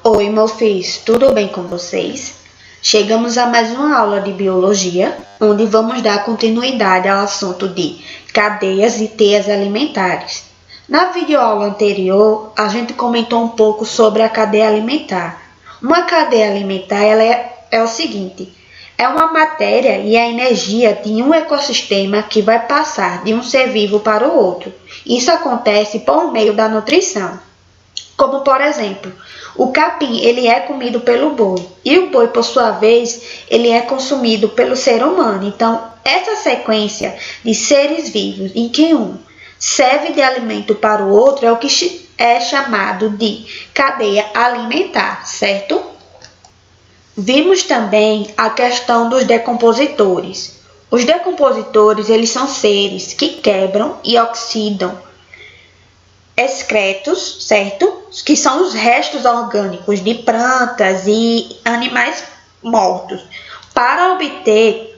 Oi, meus filhos, tudo bem com vocês? Chegamos a mais uma aula de biologia, onde vamos dar continuidade ao assunto de cadeias e teias alimentares. Na videoaula anterior, a gente comentou um pouco sobre a cadeia alimentar. Uma cadeia alimentar é o seguinte: é uma matéria e a energia de um ecossistema que vai passar de um ser vivo para o outro. Isso acontece por meio da nutrição. Como, por exemplo, o capim ele é comido pelo boi e o boi, por sua vez, ele é consumido pelo ser humano. Então, essa sequência de seres vivos em que um serve de alimento para o outro é o que é chamado de cadeia alimentar, certo? Vimos também a questão dos decompositores. Os decompositores eles são seres que quebram e oxidam excretos, certo? Que são os restos orgânicos de plantas e animais mortos, para obter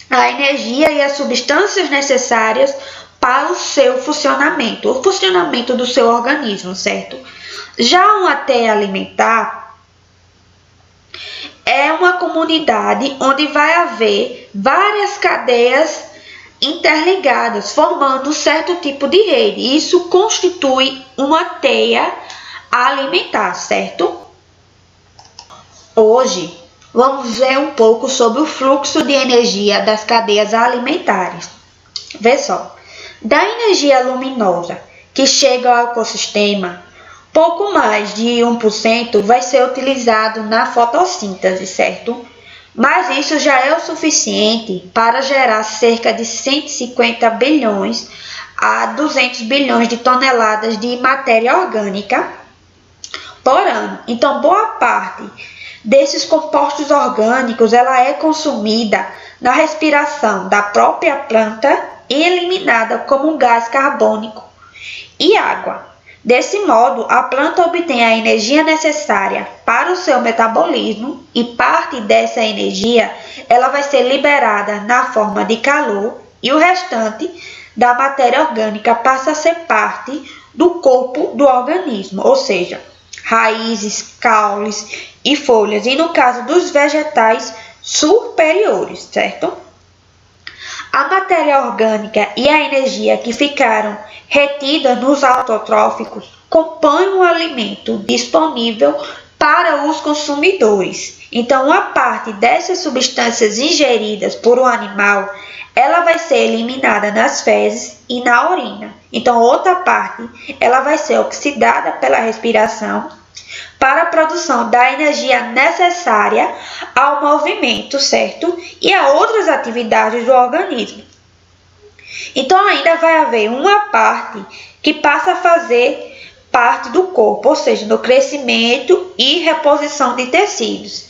a energia e as substâncias necessárias para o seu funcionamento, o funcionamento do seu organismo, certo? Já uma teia alimentar é uma comunidade onde vai haver várias cadeias interligadas, formando um certo tipo de rede. Isso constitui uma teia alimentar, certo? Hoje, vamos ver um pouco sobre o fluxo de energia das cadeias alimentares. Vê só, da energia luminosa que chega ao ecossistema, pouco mais de 1% vai ser utilizado na fotossíntese, certo? Mas isso já é o suficiente para gerar cerca de 150 bilhões a 200 bilhões de toneladas de matéria orgânica por ano. Então, boa parte desses compostos orgânicos ela é consumida na respiração da própria planta e eliminada como gás carbônico e água. Desse modo, a planta obtém a energia necessária para o seu metabolismo e parte dessa energia ela vai ser liberada na forma de calor e o restante da matéria orgânica passa a ser parte do corpo do organismo, ou seja, raízes, caules e folhas, e no caso dos vegetais superiores, certo? A matéria orgânica e a energia que ficaram retidas nos autotróficos compõem o alimento disponível para os consumidores. Então, uma parte dessas substâncias ingeridas por um animal, ela vai ser eliminada nas fezes e na urina. Então, outra parte, ela vai ser oxidada pela respiração para a produção da energia necessária ao movimento, certo? E a outras atividades do organismo. Então, ainda vai haver uma parte que passa a fazer parte do corpo, ou seja, no crescimento e reposição de tecidos.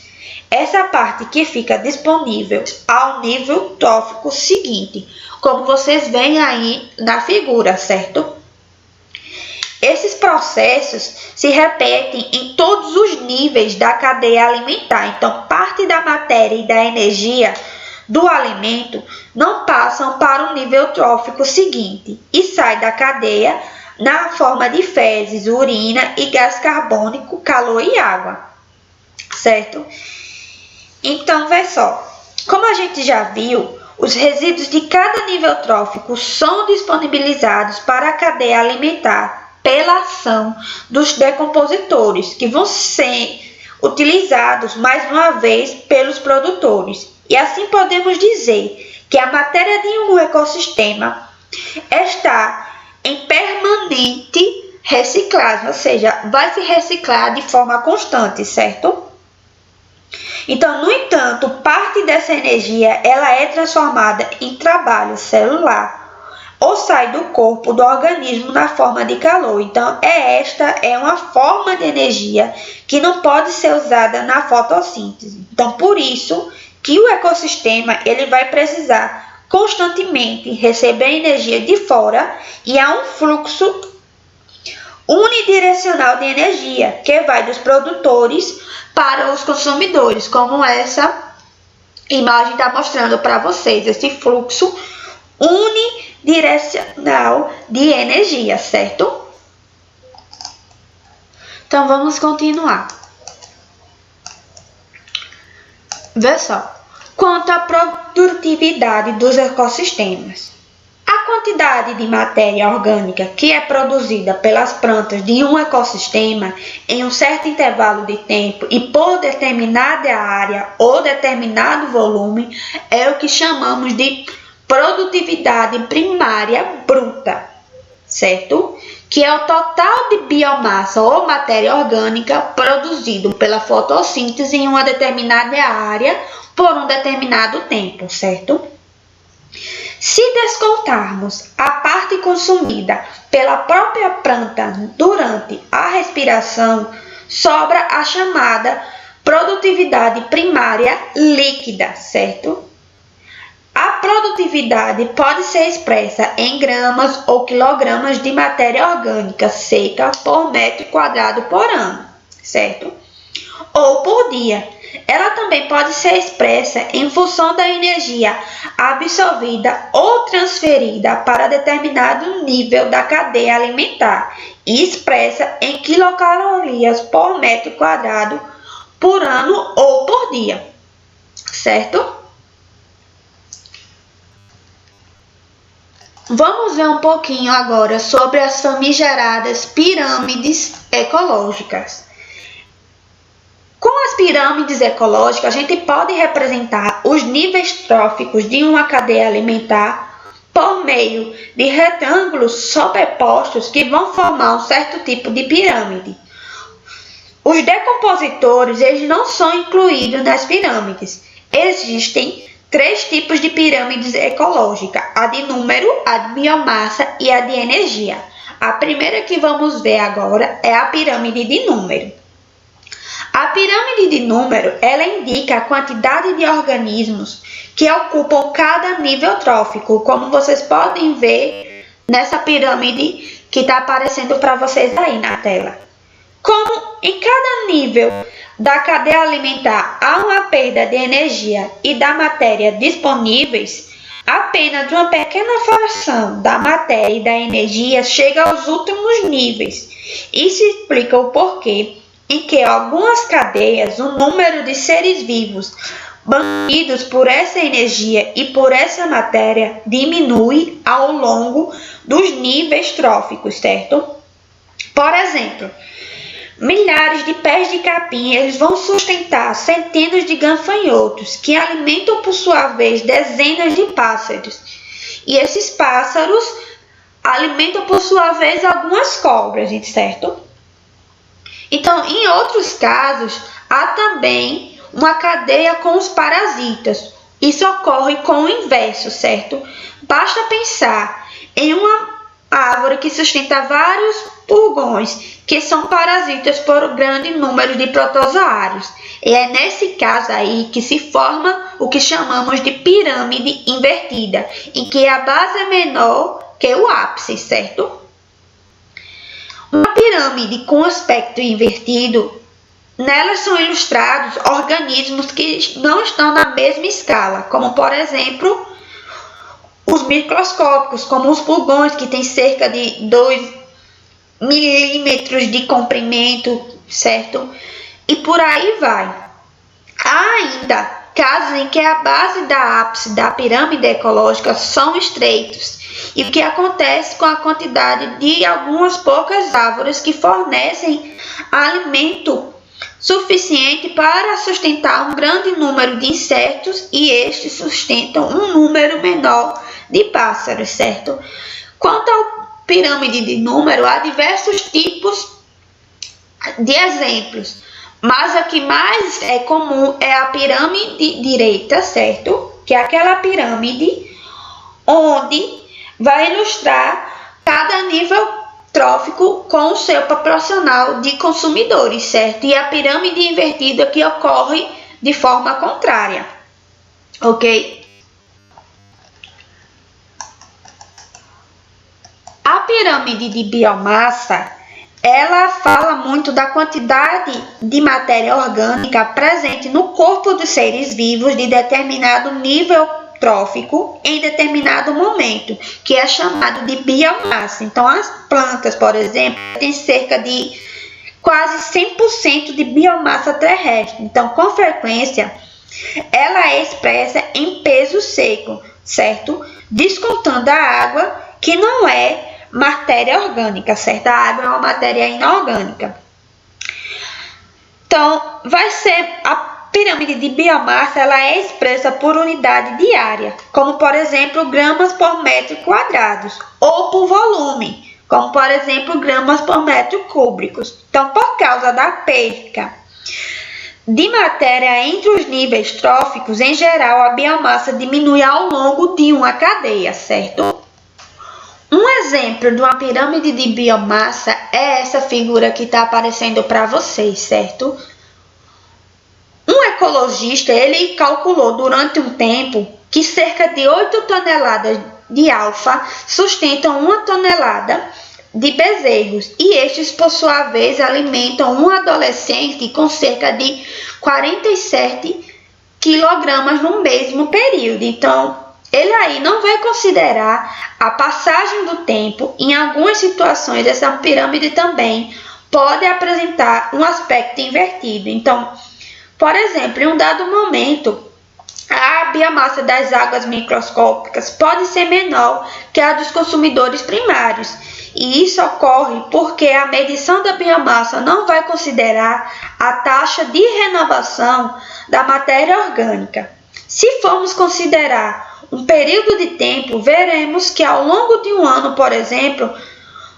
Essa parte que fica disponível ao nível trófico seguinte, como vocês veem aí na figura, certo? Esses processos se repetem em todos os níveis da cadeia alimentar. Então, parte da matéria e da energia do alimento não passam para o nível trófico seguinte e sai da cadeia na forma de fezes, urina e gás carbônico, calor e água, certo? Então, vê só, como a gente já viu, os resíduos de cada nível trófico são disponibilizados para a cadeia alimentar pela ação dos decompositores, que vão ser utilizados mais uma vez pelos produtores. E assim podemos dizer que a matéria de um ecossistema está em permanente reciclagem, ou seja, vai se reciclar de forma constante, certo? Então, no entanto, parte dessa energia ela é transformada em trabalho celular ou sai do corpo do organismo na forma de calor. Então, esta é uma forma de energia que não pode ser usada na fotossíntese. Então, por isso que o ecossistema ele vai precisar constantemente receber energia de fora e há um fluxo unidirecional de energia que vai dos produtores para os consumidores, como essa imagem está mostrando para vocês, esse fluxo unidirecional de energia, certo? Então, vamos continuar. Vê só, quanto à produtividade dos ecossistemas. A quantidade de matéria orgânica que é produzida pelas plantas de um ecossistema em um certo intervalo de tempo e por determinada área ou determinado volume é o que chamamos de produtividade primária bruta, certo? Que é o total de biomassa ou matéria orgânica produzido pela fotossíntese em uma determinada área por um determinado tempo, certo? Se descontarmos a parte consumida pela própria planta durante a respiração, sobra a chamada produtividade primária líquida, certo? A produtividade pode ser expressa em gramas ou quilogramas de matéria orgânica seca por metro quadrado por ano, certo? Ou por dia. Ela também pode ser expressa em função da energia absorvida ou transferida para determinado nível da cadeia alimentar e expressa em quilocalorias por metro quadrado por ano ou por dia, certo? Vamos ver um pouquinho agora sobre as famigeradas pirâmides ecológicas. Com as pirâmides ecológicas, a gente pode representar os níveis tróficos de uma cadeia alimentar por meio de retângulos sobrepostos que vão formar um certo tipo de pirâmide. Os decompositores eles não são incluídos nas pirâmides. Existem 3 tipos de pirâmides ecológicas: a de número, a de biomassa e a de energia. A primeira que vamos ver agora é a pirâmide de número. A pirâmide de número, ela indica a quantidade de organismos que ocupam cada nível trófico, como vocês podem ver nessa pirâmide que está aparecendo para vocês aí na tela. Como em cada nível da cadeia alimentar há uma perda de energia e da matéria disponíveis, apenas uma pequena fração da matéria e da energia chega aos últimos níveis. Isso explica o porquê em que algumas cadeias o número de seres vivos banhidos por essa energia e por essa matéria diminui ao longo dos níveis tróficos, certo? Por exemplo, milhares de pés de capim eles vão sustentar centenas de gafanhotos que alimentam por sua vez dezenas de pássaros. E esses pássaros alimentam por sua vez algumas cobras, certo? Então, em outros casos, há também uma cadeia com os parasitas. Isso ocorre com o inverso, certo? Basta pensar em uma árvore que sustenta vários pulgões, que são parasitas por um grande número de protozoários. E é nesse caso aí que se forma o que chamamos de pirâmide invertida, em que a base é menor que o ápice, certo? Uma pirâmide com aspecto invertido, nelas são ilustrados organismos que não estão na mesma escala, como por exemplo os microscópicos, como os pulgões, que têm cerca de 2 milímetros de comprimento, certo? E por aí vai. Há ainda casos em que a base da ápice da pirâmide ecológica são estreitos. E o que acontece com a quantidade de algumas poucas árvores que fornecem alimento suficiente para sustentar um grande número de insetos e estes sustentam um número menor de pássaros, certo? Quanto à pirâmide de número, há diversos tipos de exemplos, mas a que mais é comum é a pirâmide direita, certo? Que é aquela pirâmide onde vai ilustrar cada nível trófico com o seu proporcional de consumidores, certo? E a pirâmide invertida que ocorre de forma contrária, ok? A pirâmide de biomassa, ela fala muito da quantidade de matéria orgânica presente no corpo dos seres vivos de determinado nível trófico em determinado momento, que é chamado de biomassa. Então, as plantas, por exemplo, têm cerca de quase 100% de biomassa terrestre. Então, com frequência, ela é expressa em peso seco, certo? Descontando a água, que não é matéria orgânica, certo? A água é uma matéria inorgânica. Então, vai ser a pirâmide de biomassa, ela é expressa por unidade diária, como por exemplo gramas por metro quadrado, ou por volume, como por exemplo gramas por metro cúbicos. Então, por causa da perca de matéria entre os níveis tróficos, em geral a biomassa diminui ao longo de uma cadeia, certo? Um exemplo de uma pirâmide de biomassa é essa figura que está aparecendo para vocês, certo? Um ecologista, ele calculou durante um tempo que cerca de 8 toneladas de alfa sustentam 1 tonelada de bezerros, e estes, por sua vez, alimentam um adolescente com cerca de 47 quilogramas no mesmo período. Então, ele aí não vai considerar a passagem do tempo. Em algumas situações, essa pirâmide também pode apresentar um aspecto invertido. Então, por exemplo, em um dado momento, a biomassa das águas microscópicas pode ser menor que a dos consumidores primários. E isso ocorre porque a medição da biomassa não vai considerar a taxa de renovação da matéria orgânica. Se formos considerar um período de tempo, veremos que ao longo de um ano, por exemplo,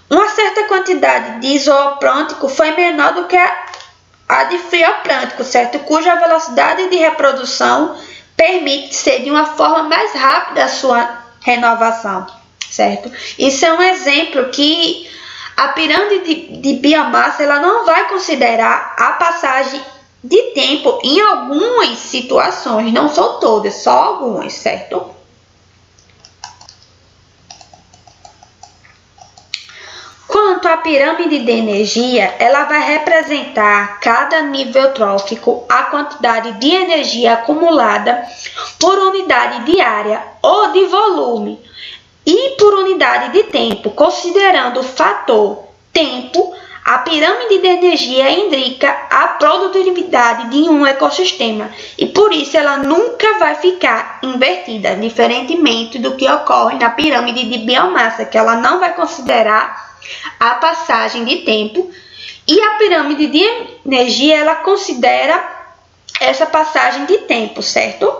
uma certa quantidade de zooplâncton foi menor do que a de fitoplâncton, certo? Cuja velocidade de reprodução permite ser de uma forma mais rápida a sua renovação, certo? Isso é um exemplo que a pirâmide de biomassa ela não vai considerar a passagem de tempo em algumas situações, não são todas, só algumas, certo? Quanto à pirâmide de energia, ela vai representar cada nível trófico, a quantidade de energia acumulada por unidade diária ou de volume e por unidade de tempo. Considerando o fator tempo, a pirâmide de energia indica a produtividade de um ecossistema e por isso ela nunca vai ficar invertida, diferentemente do que ocorre na pirâmide de biomassa, que ela não vai considerar a passagem de tempo, e a pirâmide de energia ela considera essa passagem de tempo, certo?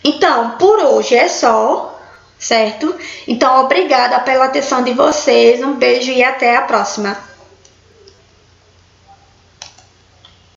Então, por hoje é só, certo? Então, obrigada pela atenção de vocês, um beijo e até a próxima.